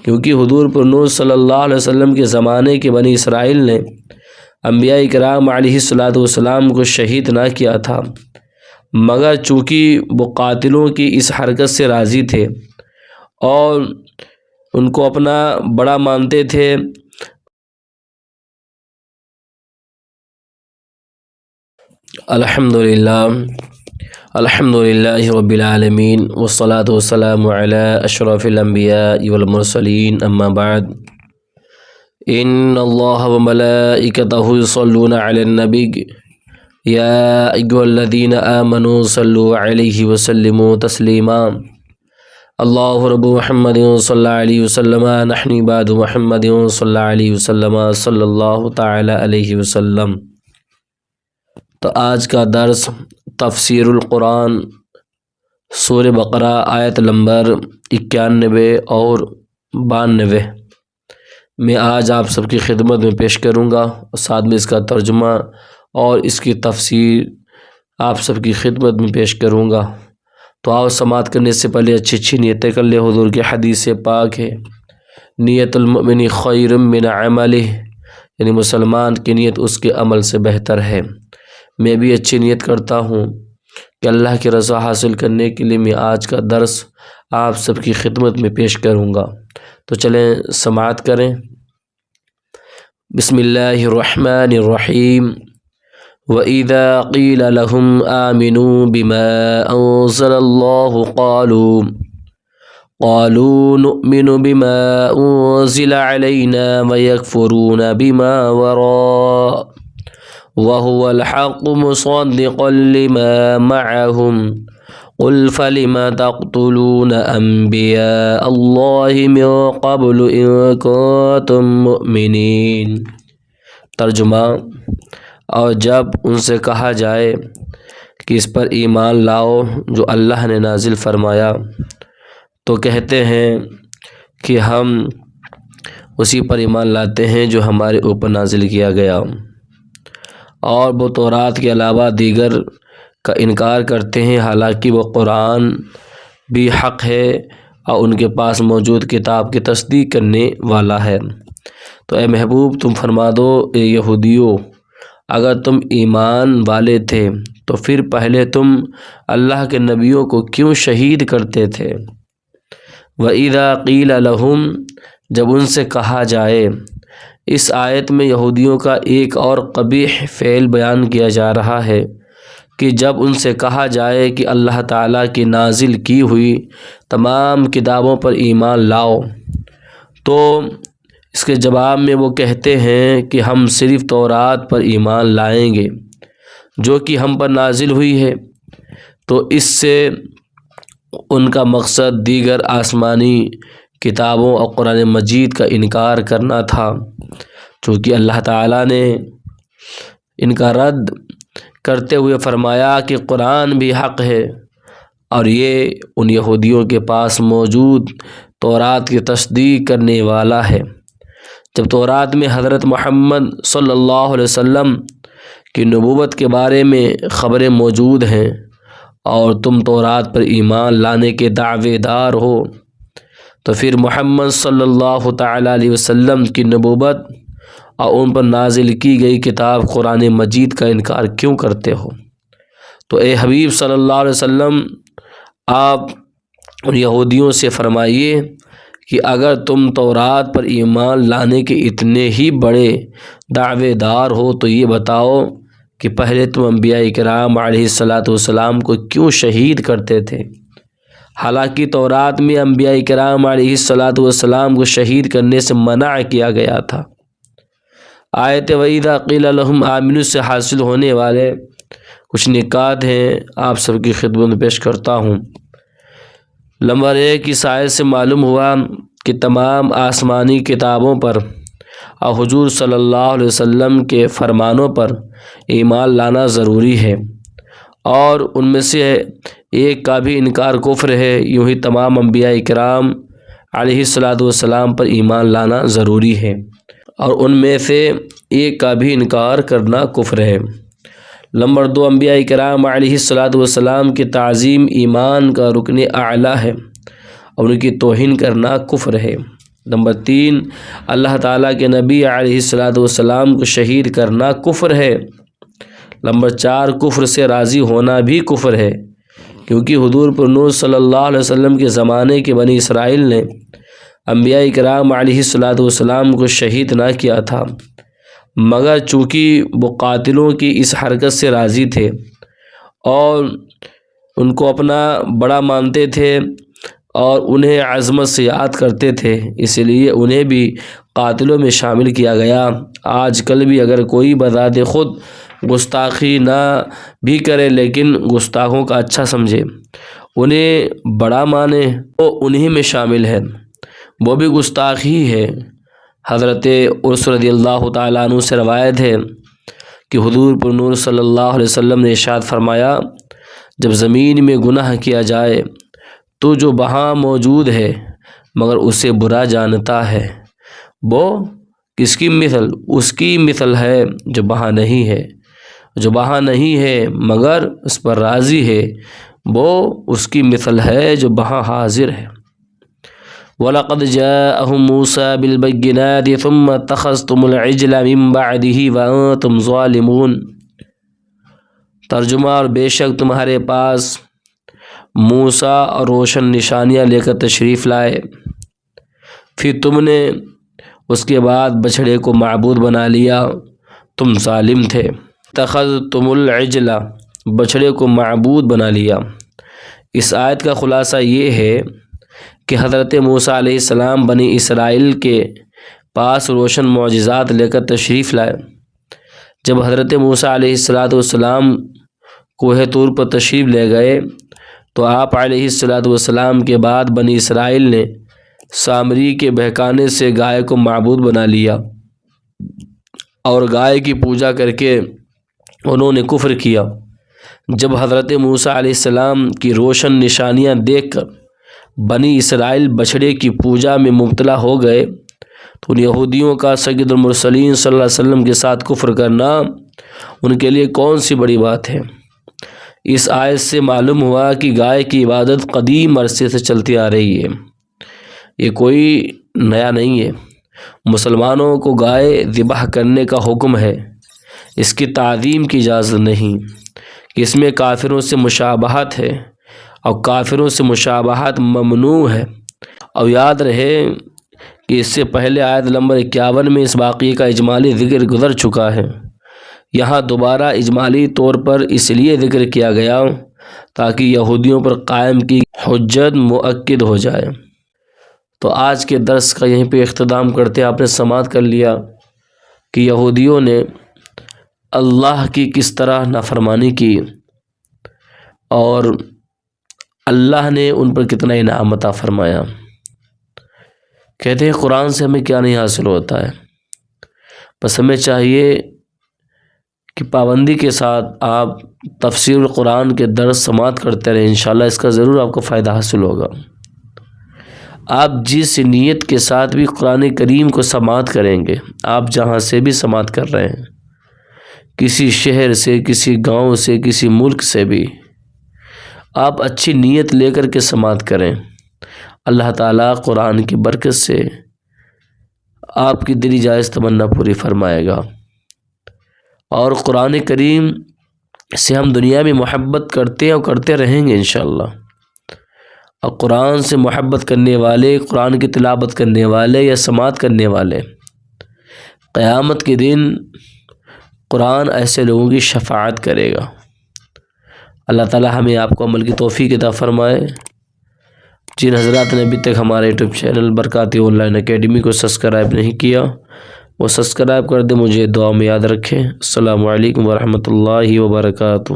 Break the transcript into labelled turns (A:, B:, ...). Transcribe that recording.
A: کیونکہ حضور پر نور صلی اللہ علیہ وسلم کے زمانے کے بنی اسرائیل نے انبیاء کرام علیہ السلام کو شہید نہ کیا تھا، مگر چونکہ وہ قاتلوں کی اس حرکت سے راضی تھے اور ان کو اپنا بڑا مانتے تھے، الحمدللہ رب العالمین والصلاة والسلام علی اشرف الانبیاء والمرسلین، اما بعد، ان اللہ وملائکتہ یصلون علی النبی یا ایھا الذین آمنوا صلوا علیہ وسلموا تسلیما، اللہ رب محمد صلی اللہ علیہ وسلم نحن بعد محمد صلی اللہ علیہ وسلم صلی اللہ تعالی علیہ وسلم۔ تو آج کا درس تفسیر القرآن سورہ بقرہ آیت نمبر 91 اور 92 میں آج آپ سب کی خدمت میں پیش کروں گا، اور ساتھ میں اس کا ترجمہ اور اس کی تفسیر آپ سب کی خدمت میں پیش کروں گا۔ تو آؤ سماعت کرنے سے پہلے اچھی نیتیں کر لے۔ حضور کی حدیث پاک ہے، نیت المؤمن خیر من عملہ، یعنی مسلمان کی نیت اس کے عمل سے بہتر ہے۔ میں بھی اچھی نیت کرتا ہوں کہ اللہ کی رضا حاصل کرنے کے لیے میں آج کا درس آپ سب کی خدمت میں پیش کروں گا۔ تو چلیں سماعت کریں۔ بسم اللہ الرحمن الرحیم۔ وَإِذَا قِيلَ لَهُمْ آمِنُوا بِمَا أَنزَلَ اللَّهُ قَالُوا نُؤْمِنُ بِمَا أُنزِلَ عَلَيْنَا وَيَكْفُرُونَ بِمَا وَرَاءَهُ وَهُوَ الْحَقُّ مُصَدِّقًا لِمَا مَعَهُمْ قُلْ فَلِمَ تَقْتُلُونَ أَنْبِيَاءَ اللَّهِ مِن قَبْلُ إِن كُنتُم مُّؤْمِنِينَ۔ ترجمہ: اور جب ان سے کہا جائے کہ اس پر ایمان لاؤ جو اللہ نے نازل فرمایا، تو کہتے ہیں کہ ہم اسی پر ایمان لاتے ہیں جو ہمارے اوپر نازل کیا گیا، اور وہ تورات کے علاوہ دیگر کا انکار کرتے ہیں، حالانکہ وہ قرآن بھی حق ہے اور ان کے پاس موجود کتاب کی تصدیق کرنے والا ہے۔ تو اے محبوب، تم فرما دو، اے یہودیو، اگر تم ایمان والے تھے تو پھر پہلے تم اللہ کے نبیوں کو کیوں شہید کرتے تھے؟ وَإِذَا قِيلَ لَهُمْ، جب ان سے کہا جائے۔ اس آیت میں یہودیوں کا ایک اور قبیح فعل بیان کیا جا رہا ہے کہ جب ان سے کہا جائے کہ اللہ تعالیٰ کی نازل کی ہوئی تمام کتابوں پر ایمان لاؤ، تو اس کے جواب میں وہ کہتے ہیں کہ ہم صرف تورات پر ایمان لائیں گے جو کہ ہم پر نازل ہوئی ہے۔ تو اس سے ان کا مقصد دیگر آسمانی کتابوں اور قرآن مجید کا انکار کرنا تھا، چونکہ اللہ تعالیٰ نے ان کا رد کرتے ہوئے فرمایا کہ قرآن بھی حق ہے، اور یہ ان یہودیوں کے پاس موجود تورات کی تصدیق کرنے والا ہے۔ جب تورات میں حضرت محمد صلی اللہ علیہ وسلم کی نبوت کے بارے میں خبریں موجود ہیں اور تم تورات پر ایمان لانے کے دعوے دار ہو، تو پھر محمد صلی اللہ تعالی علیہ وسلم کی نبوت اور ان پر نازل کی گئی کتاب قرآن مجید کا انکار کیوں کرتے ہو؟ تو اے حبیب صلی اللہ علیہ وسلم، آپ ان یہودیوں سے فرمائیے کہ اگر تم تورات پر ایمان لانے کے اتنے ہی بڑے دعوے دار ہو تو یہ بتاؤ کہ پہلے تم انبیاء کرام علیہ السلام کو کیوں شہید کرتے تھے؟ حالانکہ تورات میں انبیاء کرام علیہ السلام کو شہید کرنے سے منع کیا گیا تھا۔ آیت وَإِذَا قِيلَ لَهُمْ آمِنُوا سے حاصل ہونے والے کچھ نکات ہیں، آپ سب کی خدمت میں پیش کرتا ہوں۔ نمبر 1، اس آیت سے معلوم ہوا کہ تمام آسمانی کتابوں پر اور حضور صلی اللہ علیہ وسلم کے فرمانوں پر ایمان لانا ضروری ہے، اور ان میں سے ایک کا بھی انکار کفر ہے۔ یوں ہی تمام انبیاء کرام علیہ السلام پر ایمان لانا ضروری ہے، اور ان میں سے ایک کا بھی انکار کرنا کفر ہے۔ نمبر 2، انبیاء کرام علیہ السلام کی تعظیم ایمان کا رکن اعلیٰ ہے، اور ان کی توہین کرنا کفر ہے۔ نمبر 3، اللہ تعالیٰ کے نبی علیہ الصلوۃ والسلام کو شہید کرنا کفر ہے۔ نمبر 4، کفر سے راضی ہونا بھی کفر ہے، کیونکہ حضور پر نور صلی اللہ علیہ وسلم کے زمانے کے بنی اسرائیل نے انبیاء کرام علیہ الصلوۃ والسلام کو شہید نہ کیا تھا، مگر چونکہ وہ قاتلوں کی اس حرکت سے راضی تھے اور ان کو اپنا بڑا مانتے تھے اور انہیں عظمت سے یاد کرتے تھے، اس لیے انہیں بھی قاتلوں میں شامل کیا گیا۔ آج کل بھی اگر کوئی بذات خود گستاخی نہ بھی کرے لیکن گستاخوں کا اچھا سمجھے، انہیں بڑا مانے، وہ انہی میں شامل ہے، وہ بھی گستاخی ہے۔ حضرت انس رضی اللہ تعالیٰ عنہ سے روایت ہے کہ حضور پر نور صلی اللہ علیہ وسلم نے ارشاد فرمایا، جب زمین میں گناہ کیا جائے تو جو وہاں موجود ہے مگر اسے برا جانتا ہے، وہ کس کی مثل؟ اس کی مثل ہے جو وہاں نہیں ہے، جو وہاں نہیں ہے مگر اس پر راضی ہے، وہ اس کی مثل ہے جو وہاں حاضر ہے۔ وَلَقَدْ جَاءَهُم مُوسَىٰ بِالْبَيِّنَاتِ ثُمَّ اتَّخَذْتُمُ الْعِجْلَ مِن بَعْدِهِ وَأَنتُمْ ظَالِمُونَ۔ ترجمہ، اور بے شک تمہارے پاس موسیٰ اور روشن نشانیاں لے کر تشریف لائے، پھر تم نے اس کے بعد بچھڑے کو معبود بنا لیا، تم ظالم تھے۔ اتخذتم العجل، بچھڑے کو معبود بنا لیا۔ اس آیت کا خلاصہ یہ ہے کہ حضرت موسیٰ علیہ السلام بنی اسرائیل کے پاس روشن معجزات لے کر تشریف لائے۔ جب حضرت موسیٰ علیہ السلام کوہ طور پر تشریف لے گئے تو آپ علیہ السلام کے بعد بنی اسرائیل نے سامری کے بہکانے سے گائے کو معبود بنا لیا اور گائے کی پوجا کر کے انہوں نے کفر کیا۔ جب حضرت موسیٰ علیہ السلام کی روشن نشانیاں دیکھ کر بنی اسرائیل بچھڑے کی پوجا میں مبتلا ہو گئے تو ان یہودیوں کا سید المرسلین صلی اللہ علیہ وسلم کے ساتھ کفر کرنا ان کے لیے کون سی بڑی بات ہے۔ اس آیت سے معلوم ہوا کہ گائے کی عبادت قدیم عرصے سے چلتی آ رہی ہے، یہ کوئی نیا نہیں ہے۔ مسلمانوں کو گائے ذبح کرنے کا حکم ہے، اس کی تعظیم کی اجازت نہیں، کہ اس میں کافروں سے مشابہت ہے اور کافروں سے مشابہت ممنوع ہے۔ اور یاد رہے کہ اس سے پہلے آیت نمبر 51 میں اس واقعے کا اجمالی ذکر گزر چکا ہے، یہاں دوبارہ اجمالی طور پر اس لیے ذکر کیا گیا تاکہ یہودیوں پر قائم کی حجت مؤکد ہو جائے۔ تو آج کے درس کا یہیں پہ اختتام کرتے آپ نے سماعت کر لیا کہ یہودیوں نے اللہ کی کس طرح نافرمانی کی اور اللہ نے ان پر کتنا انعام عطا فرمایا۔ کہتے ہیں قرآن سے ہمیں کیا نہیں حاصل ہوتا ہے، بس ہمیں چاہیے کہ پابندی کے ساتھ آپ تفسیر القرآن کے درس سماعت کرتے رہیں، انشاءاللہ اس کا ضرور آپ کو فائدہ حاصل ہوگا۔ آپ جس نیت کے ساتھ بھی قرآن کریم کو سماعت کریں گے، آپ جہاں سے بھی سماعت کر رہے ہیں، کسی شہر سے، کسی گاؤں سے، کسی ملک سے بھی، آپ اچھی نیت لے کر کے سماعت کریں، اللہ تعالیٰ قرآن کی برکت سے آپ کی دلی جائز تمنا پوری فرمائے گا۔ اور قرآن کریم سے ہم دنیا میں محبت کرتے ہیں اور کرتے رہیں گے انشاءاللہ۔ اور قرآن سے محبت کرنے والے، قرآن کی تلاوت کرنے والے یا سماعت کرنے والے، قیامت کے دن قرآن ایسے لوگوں کی شفاعت کرے گا۔ اللہ تعالی ہمیں آپ کو عمل کی توفیق عطا فرمائے۔ جن حضرات نے ابھی تک ہمارے YouTube channel Barkati Online Academy کو سبسکرائب نہیں کیا، وہ سبسکرائب کر دیں، مجھے دعا میں یاد رکھیں۔ السلام علیکم ورحمۃ اللہ وبرکاتہ۔